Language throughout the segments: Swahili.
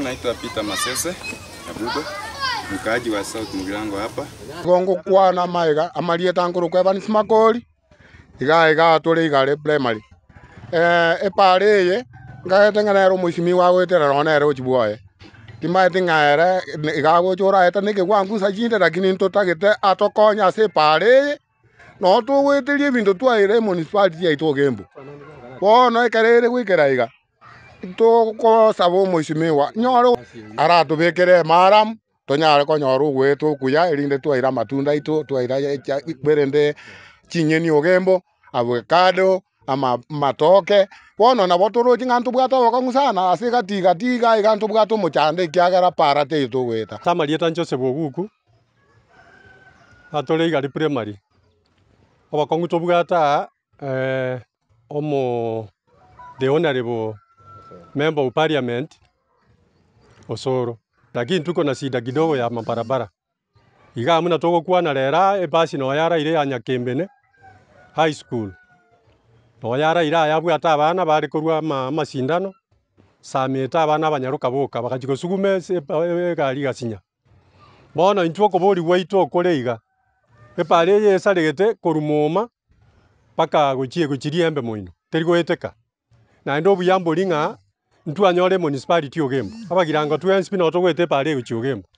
Naitwa Peter Masese Kabugo, mkaaji wa South Mugirango hapa. Gongo kwa na maiga amalieta nguru kwa bani smakoli. Iga tole igale primary. Epare ngaete nganero mushimi wa wetera ronero chibuoye. Timaete ngaere iga gochora eta nike gwangu sajinde lakini ntotagete atokonya se pare. No tu weterie bintu twaire municipality ya Itogembo. Bono ekarere gwikera iga. Toko sabo mushimiwa nyoro aratubekere maram tonyare ko nyoru gwetu kuya irinde twaira matunda itu twaira berende chinyeni Ogembo avocado ama matoke bono na botoro jingantu bwata wakangusana asika tiga igantu bwato muchande kyagara parate itu gweta Tamalieta Joseph Oguku atole igari primary abakongu tobwata omo the honorable Member of Parliament Osoro. Lakini tuko na shida kidogo ya mabarabara. Iga amuna togo kuwa na lera basi no yara ile ya Nyakembene High School. No yara ira yabwata abana bari kurwa masindano. Sameta abana banyaruka boka bakajiko sugume gari gasinya. Bona intwoko bori waito kole iga. Epale ye salegete korumoma paka guchiri embe moino. Terigoeteka. Na ndo buyambo linga ntwanyole municipality Ogembo abagirango twensi bino togwete pare uchi Ogembo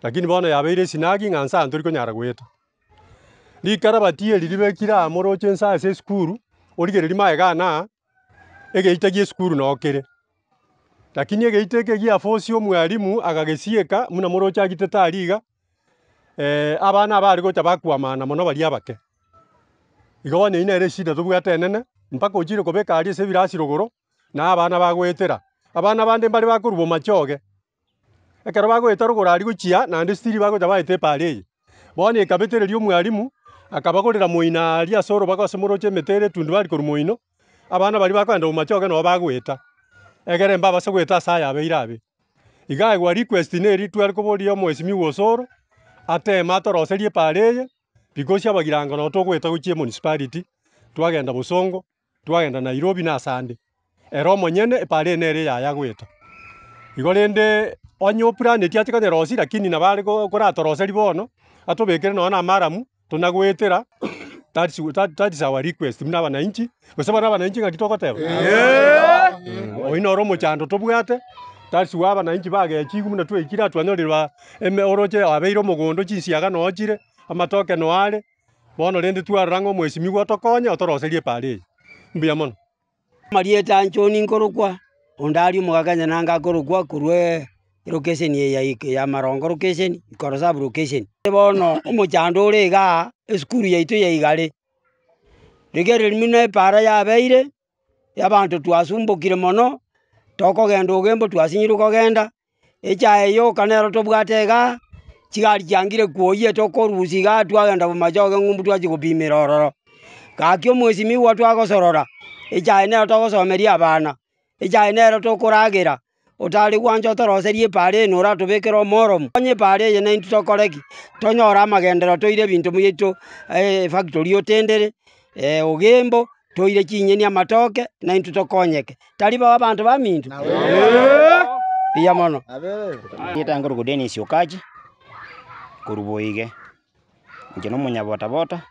lakini bono yabeire sinagi ngansa ntori konyara gweta likarabatie lilibekira amoro chensa ase skuru oligere limaegana egeitagie skuru nokere lakini egeiteke gia force omwalimu agagesieka muna moro chagite taliga abana bari gocha bakwamana mono bali abake igone inere shida tobwate enene mpaka ochire kobeka ali ase birasi rogoro na abana bagwetera abana bande bali bakurubo machoge ekero bagwetera rogoro ali gochia na ndi stili bagocha baite pale bone ekabetere lyo mwalimu akabagorera moina ali asoro bagose moroche metere tundu bali koru moino abana bali bakwenda machoge no bagweta egere mbaba se gweta saya abeirabe igae gwa request neri twari kobori omwesimi wosoro ate matoroserie pale because abagirango no togweta gochie municipality twagenda Busongo twagenda Nairobi na Sande ero monyene epale nere ya gweta igorende onyo plan tiatikane rosi lakini nabare kora toroseri bono atobekere no na maramu tunagwetera that's our request muna bananchi gosaba na bananchi ngakitokoteba oino romo chando tobwate that's why bananchi bagechi muna twekira twanyorerwa oroche abeiro mugondo chinsiaga no chire amatoke no ale bono rende twarango mwesimi gwatokonya otoroserie pale mbiya mono Marieta Anchoni nkorokwa ondari mugaganya nanga korokwa kurwe location ya Marongo location ikorosa location bono umuchando urega eskuru yaitu ya igale rigere limine para ya beire yabantu twasumbukire mono tokogenda Ogembo twasinyiru kogenda echayo kanero tobwatega chigari cyangire kuoye tokorusiga twagenda bumajoge ngumbu twachigupimira ororo kakyo mwesimi wa twagosorora echaine togosomeria abana echaine tokuragira utali gwanja toroserie pare nora tubekero morom onye pare ye nine tokoreki tonyora amagendero toire bintu muyito factory otendere Ogembo toire chinyeni amatoke nine tokonyeke taliba abantu bamintu biya mono yetangoro Dennis Okaji kuruboige ngeno munyabota bota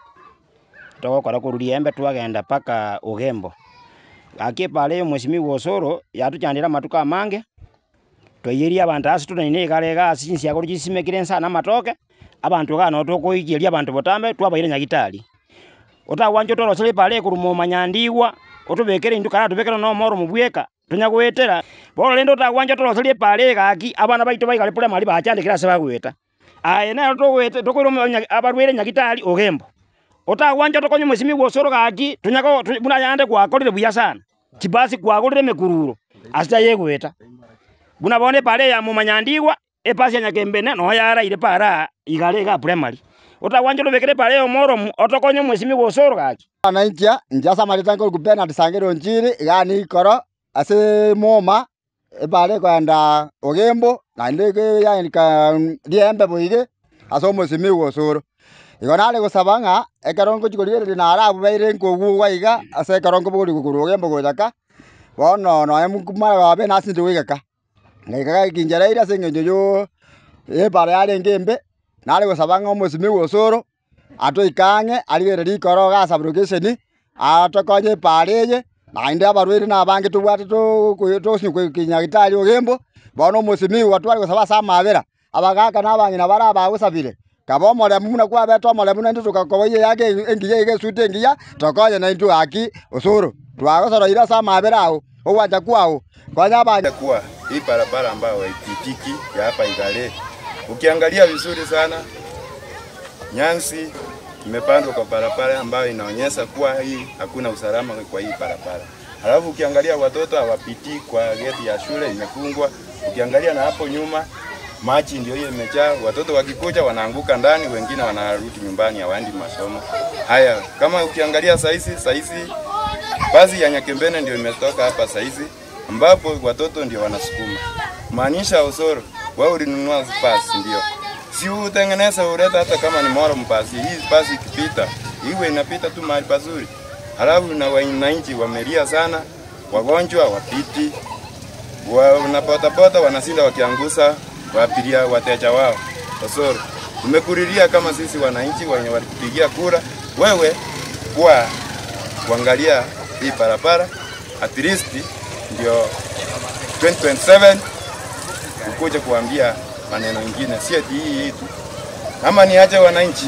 tokora kururia embe twagenda paka Ogembo akipale mwesimi wosoro yatuchandira matuka mange toyeria abantu asu tunine galega asinsi yakoro chisimekire sana matoke abantu gano tokoikiria abantu botambe twabaire nyagitali otawanje torosele pale kurumo manyandiwa otubekere indukara tubekere no moro mubweka tunyagwetera bolo lendo tawanje torosele pale gaki abana baito baigale pole mali bachandikira se bagweta na togwete tokoiro abarwere nyagitali Ogembo otawanja tokonyo mwesimi wosoro gaki tunyako buna yande kwakorire buya sana kibasi kwakorire mekururo asita yegweta buna bone pale ya mumanyandiwa epasi ya Nyakembene no yara ile para igale ga primary utawanjulu vikire pale omoro otokonyo mweshimiwa Osoro kachi wananchi njasa malitango kupena tisangiro njiri gani ikoro ase moma pale kwenda Ogembo na ndege ya ka liembe boige aso mweshimiwa Osoro igonale gusabanga ekarongo chikorire na arabu baire nkogu waiga ase karongo buri gukuru Ogembo gojaka bono no emkumara babe nasinde wigaka ngeka kinjara ira sengenjo yo pale yale ngembe nale gusabanga mweshimiwa Osoro ato ikange aligere rikoro ga sabrogesheni atokonye pareye na inde abarwiri na bangi tubwate to sinko kinyagitali Ogembo bono mweshimiwa twali gusaba samabera abagaka nabangi na bara bagusabire kabomole muna kwa beto mole muna ndu tukakoye yake engiye ige sute engiya tokonye na ndu aki Osoro twagosoro ira samabera ao owanja kwao kwanya banja kwa hii barabara ambayo haipitiki ya hapa Igale. Ukiangalia vizuri sana nyasi imepandwa kwa barabara ambayo inaonyesha kuwa hii hakuna usalama kwa hii barabara. Halafu ukiangalia watoto hawapiti kwa geti ya shule imefungwa. Ukiangalia na hapo nyuma maji ndio hiyo imejaa, watoto wakikuja wanaanguka ndani, wengine wanarudi nyumbani hawaendi masomo. Haya, kama ukiangalia saizi basi ya Nyakembene ndio imetoka hapa saizi ambapo watoto ndio wanasukuma. Maanisha Osoro, wewe ulinunua basi ndio. Si utengeneza uleta hata kama ni moro mpasi. Hii basi ikipita, iwe inapita tu mahali pazuri. Halafu na wananchi wamelia sana, wagonjwa wapiti. Wanapota wanasinda wakiangusa wapiria wateja wao. Osoro, tumekuriria kama sisi wananchi wenye walikupigia kura, wewe kwa kuangalia hii barabara at least ndio 2027 ukuje kuambia maneno mengine, si ati hii tu. Ama niache wananchi.